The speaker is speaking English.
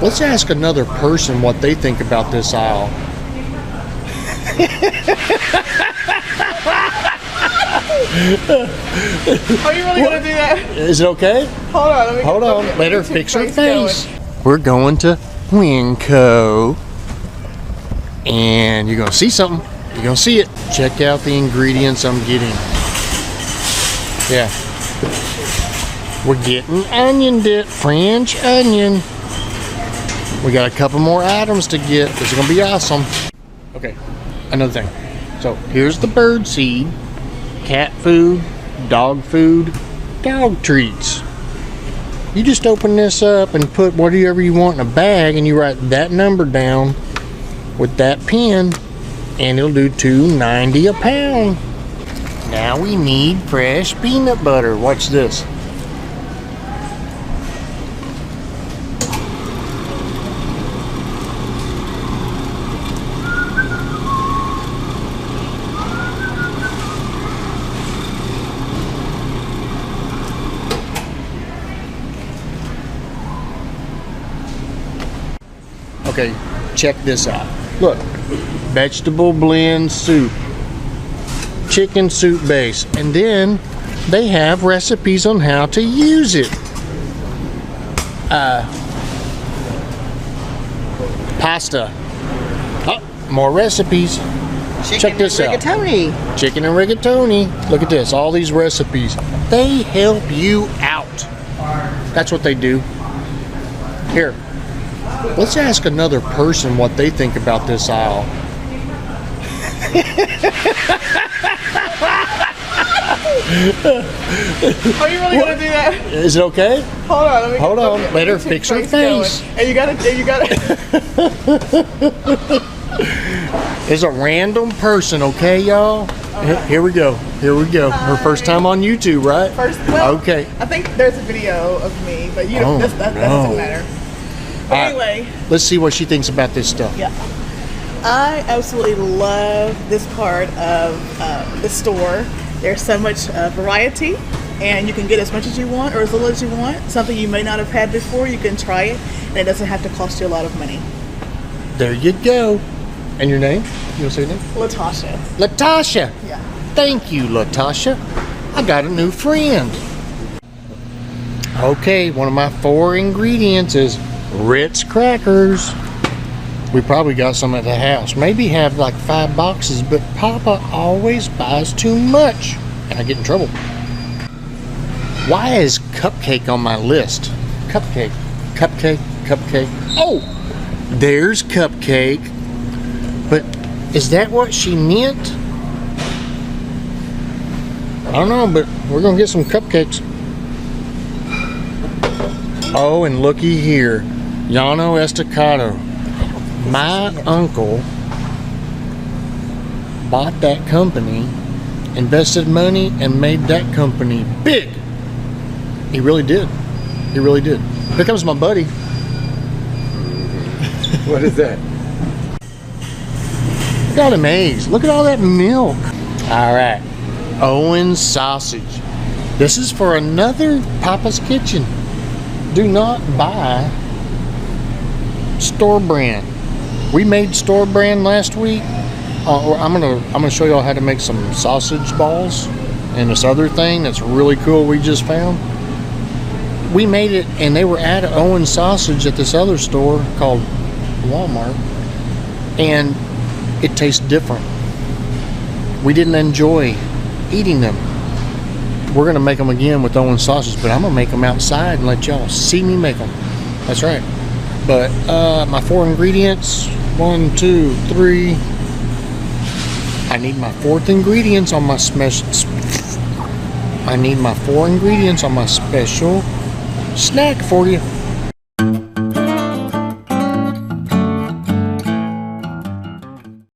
Let's ask another person what they think about this aisle. Are you really gonna do that? Is it okay? Hold on. Hold on. Let her fix her face. We're going to WinCo. And you're going to see something. You're going to see it. Check out the ingredients I'm getting. Yeah. We're getting onion dip. French onion. We got a couple more items to get. This is going to be awesome. Okay. Another thing. So here's the bird seed. Cat food. Dog food. Dog treats. You just open this up and put whatever you want in a bag, and you write that number down with that pen, and it'll do $2.90 a pound. Now we need fresh peanut butter. Watch this. Okay, check this out. Look, vegetable blend soup, chicken soup base, and then they have recipes on how to use it. Pasta. Oh, more recipes. Check this out. Chicken and rigatoni. Look at this, all these recipes. They help you out. That's what they do. Here. Let's ask another person what they think about this aisle. Are you really gonna do that? Is it okay? Hold on. Hold on. Let her fix her face. And you gotta. It's a random person, okay, y'all? Here we go. Her first time on YouTube, right? Okay. I think there's a video of me, but you don't. That doesn't matter. Anyway, let's see what she thinks about this stuff. Yeah, I absolutely love this part of the store. There's so much variety, and you can get as much as you want or as little as you want. Something you may not have had before, you can try it, and it doesn't have to cost you a lot of money. There you go. And your name? You want to say your name? Latasha. Latasha. Yeah. Thank you, Latasha. I got a new friend. Okay, one of my 4 ingredients is Ritz crackers. We probably got some at the house. Maybe have like 5 boxes, but Papa always buys too much and I get in trouble. Why is cupcake on my list? Cupcake. Oh, there's cupcake. But is that what she meant? I don't know, but we're gonna get some cupcakes. Oh, and looky here. Llano Estacado. My uncle bought that company, invested money, and made that company big. He really did. He really did. Here comes my buddy. What is that? Got him eggs. Look at all that milk. All right. Owen's sausage. This is for another Papa's Kitchen. Do not buy store brand. We made store brand last week. I'm gonna show y'all how to make some sausage balls and this other thing that's really cool we just found. We made it, and they were at Owen's Sausage at this other store called Walmart, and it tastes different. We didn't enjoy eating them. We're gonna make them again with Owen's Sausage, but I'm gonna make them outside and let y'all see me make them. That's right. But my 4 ingredients, 1, 2, 3. I need my 4th ingredients on my special. I need my 4 ingredients on my special snack for you.